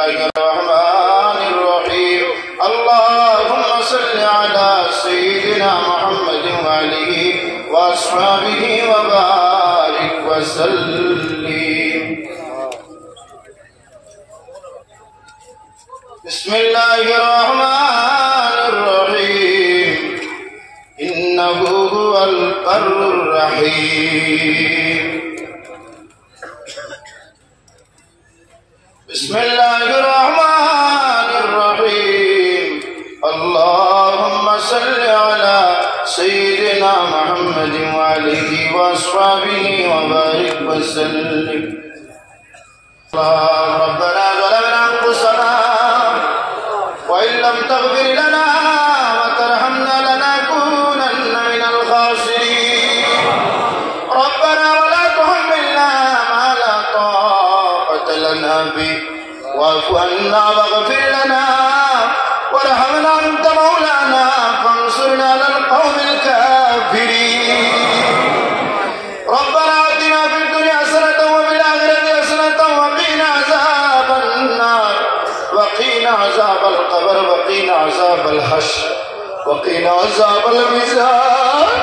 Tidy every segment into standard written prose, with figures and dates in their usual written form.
الله الرحمن الرحيم اللهم صل على سيدنا محمد وآله وأصحابه وبارك وسلم. بسم الله الرحمن الرحيم إنه هو البر الرحيم. بسم الله الرحمن الرحيم اللهم صل على سيدنا محمد وآله وأصحابه وبارك وسلم. ربنا ظلمنا أنفسنا وإن لم تغفر لنا وترحمنا لنكونن من الخاسرين. ربنا ولا تحملنا ما لا طاقة لنا به واعف عنا واغفر لنا وارحمنا أنت مولانا فانصرنا على القوم الكافرين. ربنا آتنا في الدنيا حسنة وفي الآخرة حسنة وقنا عذاب النار وقنا عذاب القبر وقنا عذاب الحشر وقنا عذاب الميزان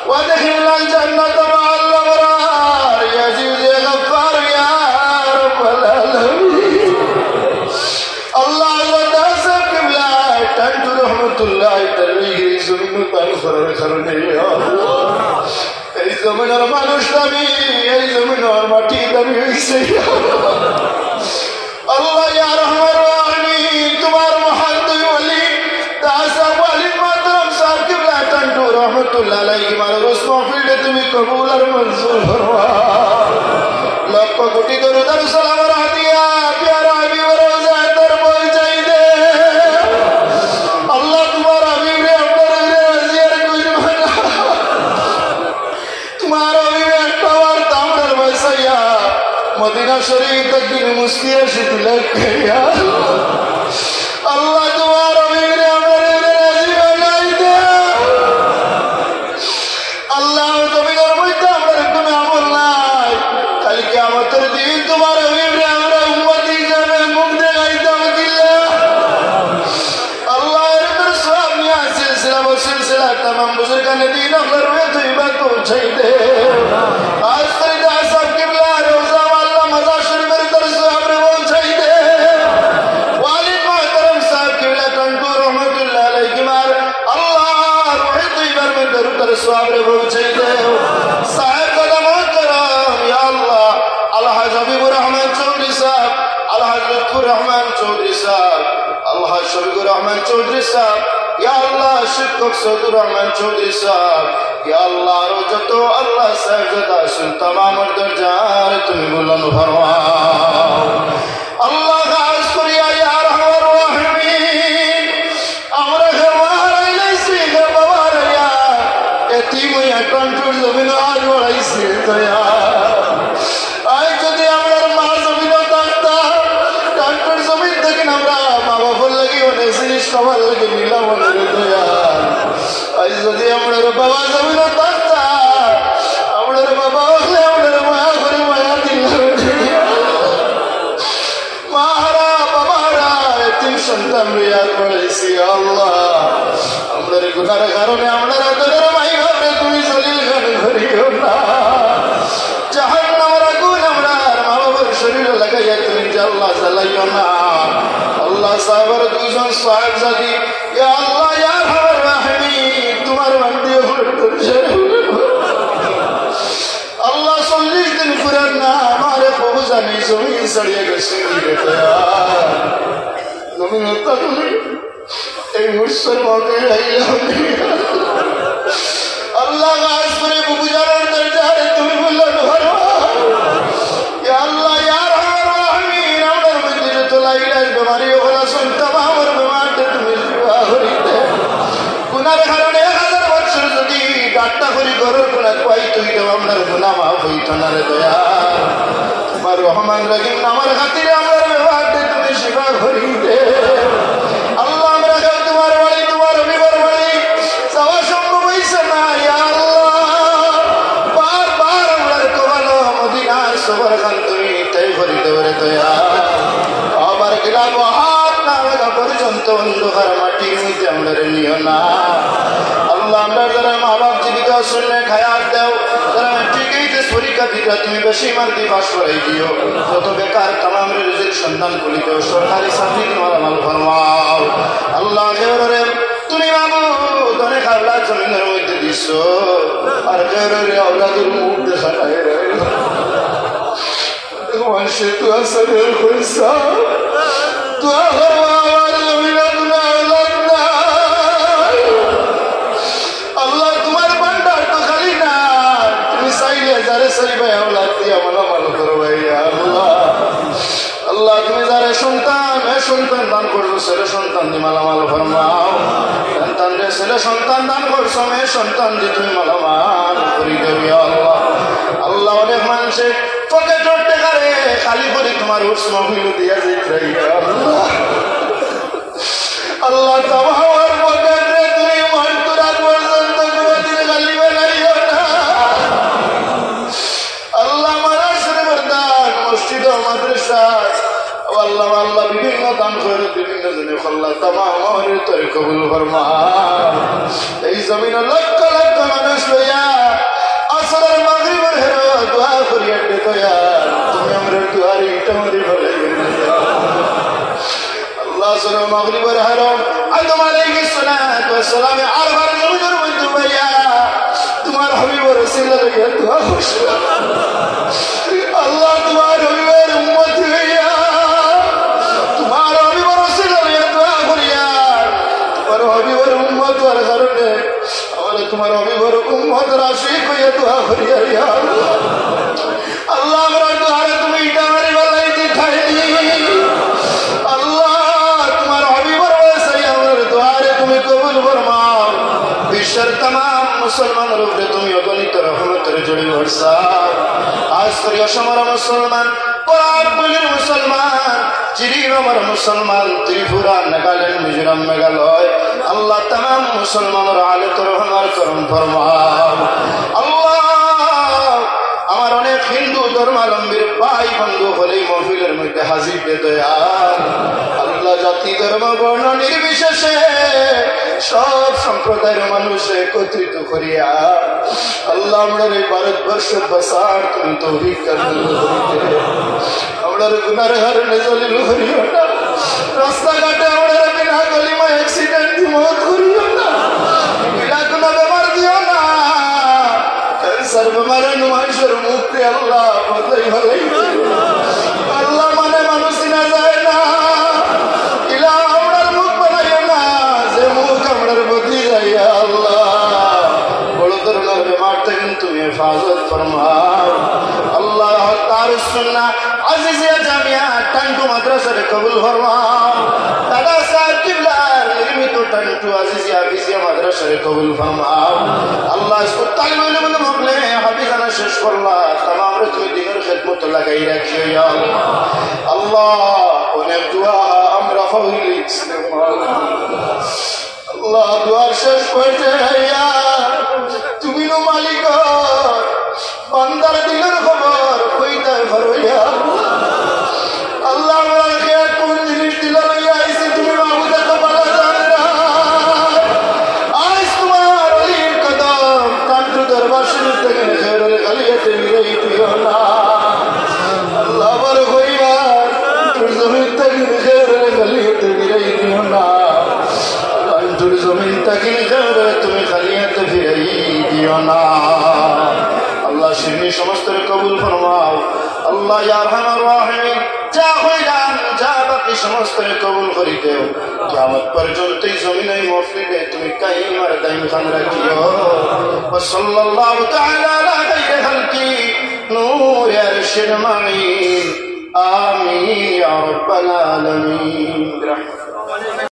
وادخلنا الجنة مع الأبرار يا عزيز يا غفار يا رب العالمين. الله تعالى قبلة تنت رحمة الله تعالى زمن الخير خيرني এই জমিনের মানুষ দামি এই জমিনের মাটি দামি হয়েছে আল্লাহ ইয়া রহমান রহিম তোমার মহাদ্দুই ওলি তাসা ওয়ালি মাতরম সাহেব কিবলা তন্টু রহমাতুল্লাহ আলাইহি মার রুস মাহফিলে তুমি কবুল আর মঞ্জুর ফরমাও। লক্ষ কোটি দরুদ আর সালাম আর হাদিয়া প্যারা হাবিব রওজা দর পৌঁছাই দে আল্লাহ তোমার হাবিব রে আপনার রাজিয়ার কইর বানা তোমার হাবিব একটা বার তামরার বসাইয়া মদিনা শরীফ তকদির মুসকিয়া শীতল কইয়া আল্লাহ তোমার হাবিব রে আপনার রাজি বানাই দে আল্লাহ জমিনের মধ্যে আমার কোনো আমল নাই কাল কিয়ামতের দিন তোমার হাবিব রে আমরা উম্মত হিসেবে মুখ দেখাইতাম দিলে আল্লাহ এর সওয়াব নিয়ে সিলসিলা সিলসিলা तमाम বুজুর্গানে দিন আপনার রয়ে তৈবা পৌঁছাই দে। আজ ফরিদা সাহেব কিবলা রওজা আল্লাহ মাজার শরীফের দরস আমরা পৌঁছাই দে। ওয়ালিদ মুহতারাম সাহেব কিবলা তন্টু রহমাতুল্লাহ আলাইহি মার আল্লাহ রয়ে তৈবার মে দরুদ সওয়াব রে পৌঁছাই দে। সাহেব কদম করম ইয়া আল্লাহ আলহাজ হাবিবুর রহমান চৌধুরী সাহেব আলহাজ লুৎফুর রহমান চৌধুরী সাহেব আলহাজ শফিকুর রহমান চৌধুরী সাহেব ইয়া আল্লাহ শিক্ষক সৈয়দুর রহমান চৌধুরী সাহেব ইয়া আল্লাহ আর যত আল্লাহ সাহেবজাদা শুন तमाम দরজার তুমি বুলন্দ ফরমাও। আল্লাহ খাস করিয়া ইয়া রহমান রহিম আমরা হারাইলাইছি বাবা রিয়া এতিম হইয়া কন্ট্রোল জমিন আর বড়াইছি দয়া আজ যদি আমরা মা জমিন থাকতাম কন্ট্রোল জমিন থেকে আমরা মা বাবার লাগি অনেক জিনিস খাবার লাগে নিলাম দয়া আজ যদি আমরা বাবা জমিন থাকতাম আমরা বাবা হলে আমরা মায়া করে মায়া দিলাম মাহারা বাবারা এতিম সন্তান রিয়াদ পড়েছি আল্লাহ আমাদের গুনার কারণে আমরা তোদের মাই ভাবে তুমি জলিল খানে করিও না জাহান্নামের আগুন আমরা মা বাবার শরীরে লাগাইয়া তুমি আল্লাহ জ্বালাইও না। আল্লাহ সাহেবের দুইজন সাহেবজাদি ইয়া আল্লাহ ইয়া রহমান রহিম তোমার বান্দি আল্লাহ 40 দিন পুরান না আমারে প্রভু জানি জমিন ছড়িয়ে গেছে জমিন তাহলে এই মুর্শিদ মতে আইলাম আল্লাহ গাছ করে বুবু জানার দরজারে তুমি বললেন ইয়া আল্লাহ ইয়া রহমান রহিম আমার মধ্যে তো লাইলাস বেমারি হলো শুনতাম আমার বেমারটা তুমি শিফা করিতে গুনার কারণে 1000 বছর যদি ডাক্তার করি গরর কোনা কই তুই তো আমার গুনাহ মাফ হইতো না রে দয়া তোমার রহমান রহিম আমার খাতিরে আমার বেমারটা তুমি শিফা করিতে আল্লাহ আমরা তোমার বাড়ি তোমার বিবর বাড়ি যাওয়া সম্ভব হইছে না ইয়া আল্লাহ বারবার আমরা কমালো মদিনার সবার খান তুমি তাই করিতে পারে দয়া আবার মতো অন্ধকার মাটির মধ্যে আমরা নিও না আল্লাহ আমরা যারা মা বাপ জীবিকা শুনলে খায়াত দাও যারা ঠিকই যে পরীক্ষা দিতে তুমি বেশি মার্কি পাশ করাই দিও যত বেকার তামাম রিজিক সন্তান গুলি দেও সরকারি চাকরি মালামাল ফরমাও আল্লাহ কেউরে তুমি মাবুদ অনেক আল্লাহ জমিনের মধ্যে দিছ আর কেউরে আল্লাহর মুখ দেখা নাই মানুষের তো আসলের পয়সা তো আমার জমিনের না আল্লাহ তোমার ভান্ডার তো খালি না তুমি চাইলে যারে চাইবে আল্লাহ দিয়া মালামাল করবাই আল্লাহ আল্লাহ তুমি যারে সন্তান দান করছো ছেলে সন্তান দি মালামাল ফরমাও সন্তান রে ছেলে সন্তান দান করছো মেয়ে সন্তান দি তুমি মালামাল করি দেবি আল্লাহ আল্লাহ অনেক মানুষে পকেটর টাকা রে খালি করে তোমার উৎস মহিল দিয়া যাই আল্লাহ আল্লাহ তোমার পকেট রে তুমি মৃত্যুর পর্যন্ত কোনদিন খালি বানাইও না আল্লাহ মারা শরীফের দান মসজিদ ও মাদ্রাসা আল্লাহ আল্লাহ বিভিন্ন দান করে বিভিন্ন জনে আল্লাহ তামাম তোর কবুল ফরমা এই জমিনে লক্ষ লক্ষ মানুষ লইয়া আসরের মাগরিবের হেরো দোয়া করিয়া দে দয়াল তুমি আমাদের দুয়ারে ইটা মারি বলে আল্লাহ আসরের মাগরিবের হেরো আদম আলাইহিস সালাতু ওয়াস সালাম আরবার জমিনের মধ্যে ভাইয়া তোমার হাবিবের রাসূল লইয়া দোয়া করছে আল্লাহ তোমার হাবিবের উম্মত হইয়া তোমার হাবিবের রাসূল লইয়া দোয়া করিয়া তোমার হাবিবের উম্মত হওয়ার কারণে আমরা তোমার হাবিবের উম্মত আশিক হইয়া দোয়া করিয়া ইয়া আল্লাহ আল্লাহ আমরা দোয়ারে তুমি ইটা মারি বলাই দিখাইনি আল্লাহ তোমার হাবিবের ওয়াসাই আমাদের দোয়ারে তুমি কবুল ফরমাও বিশ্বের तमाम মুসলমানের উপরে তুমি অগণিত রহমতের ঝড়ি বর্ষাও আজ করি অসমার মুসলমান পরার মুসলমান চিরিগমের মুসলমান ত্রিপুরা নাগাল্যান্ড মিজোরাম মেঘালয় আল্লাহ तमाम মুসলমানের আলেত রহমার করম ফরমাও আল্লাহ আমার অনেক হিন্দু ধর্মাবলম্বীর ভাই বন্ধু হলেই মহফিলের মধ্যে হাজির দে দয়াল আল্লাহ জাতি ধর্ম বর্ণ নির্বিশেষে সব সম্প্রদায়ের মানুষ একত্রিত করিয়া আল্লাহ আমাদের এই ভারতবর্ষের বাসার তুমি তৌফিক আমাদের গুনার কারণে জলিল করিও না রাস্তাঘাটে আমাদের বিনা গলিমা অ্যাক্সিডেন্ট মত করিও না বিনা কোনো বেমার দিও না ক্যান্সার বেমারে মানুষের মুক্তি আল্লাহ বদলাই ভালাই আল্লাহ মানে মানুষ চিনা যায় না ইলা আমরার মুখ বানাইও না যে মুখ আমরার বদলি যায় আল্লাহ বড় ধরনের বেমার থেকে তুমি হেফাজত ফরমাও আল্লাহ তার সুন্নাহ আজিজিয়া জামিয়া টান্টু মাদ্রাসার কবুল ফরমাও দাদা সাহেব কিবলার নির্মিত টান্টু আজিজিয়া বিজিয়া মাদ্রাসার কবুল ফরমাও আল্লাহ इसको तालिम इल्म मौले हाफिजाना शेष फरमा तमाम रे তুমি দিনের খিদমত লাগাই রাখিও ইয়া আল্লাহ অনেক দোয়া আমরা হইলিছি আল্লাহ দোয়ার শেষ করতে ইয়া তুমি নো মালিক বান্দার দিনের খবর কইতে পারো ইয়া আল্লাহ আমাকে কোন জিনিস দিলা লইয়া আইছি তুমি মাহবুদা তো বলা জানে না আজ তোমার অলির কদম কান্টু দরবার শরীফ থেকে খেরের গালিয়াতে মিলাই দিও না আল্লাহ বড় কইবা তুই জমিন থেকে খেরের গালিয়াতে মিলাই দিও না কান্টুর জমিন থেকে খেরে তুমি গালিয়াতে ফিরাই দিও না আল্লাহ শিরনি সমস্ত কবুল ফরমাও আল্লাহ ইয়া আরহামার রাহিমিন যা হইলাম যা বাকি সমস্ত কবুল করি দেও কিয়ামত পর্যন্ত এই জমিনে মফলিদে তুমি কায়েম আর দাইম খান রাখিও ওয়া সাল্লাল্লাহু তাআলা আলা খাইরি খালকি নূর আরশিল মামিন আমিন ইয়া রাব্বাল আলামিন।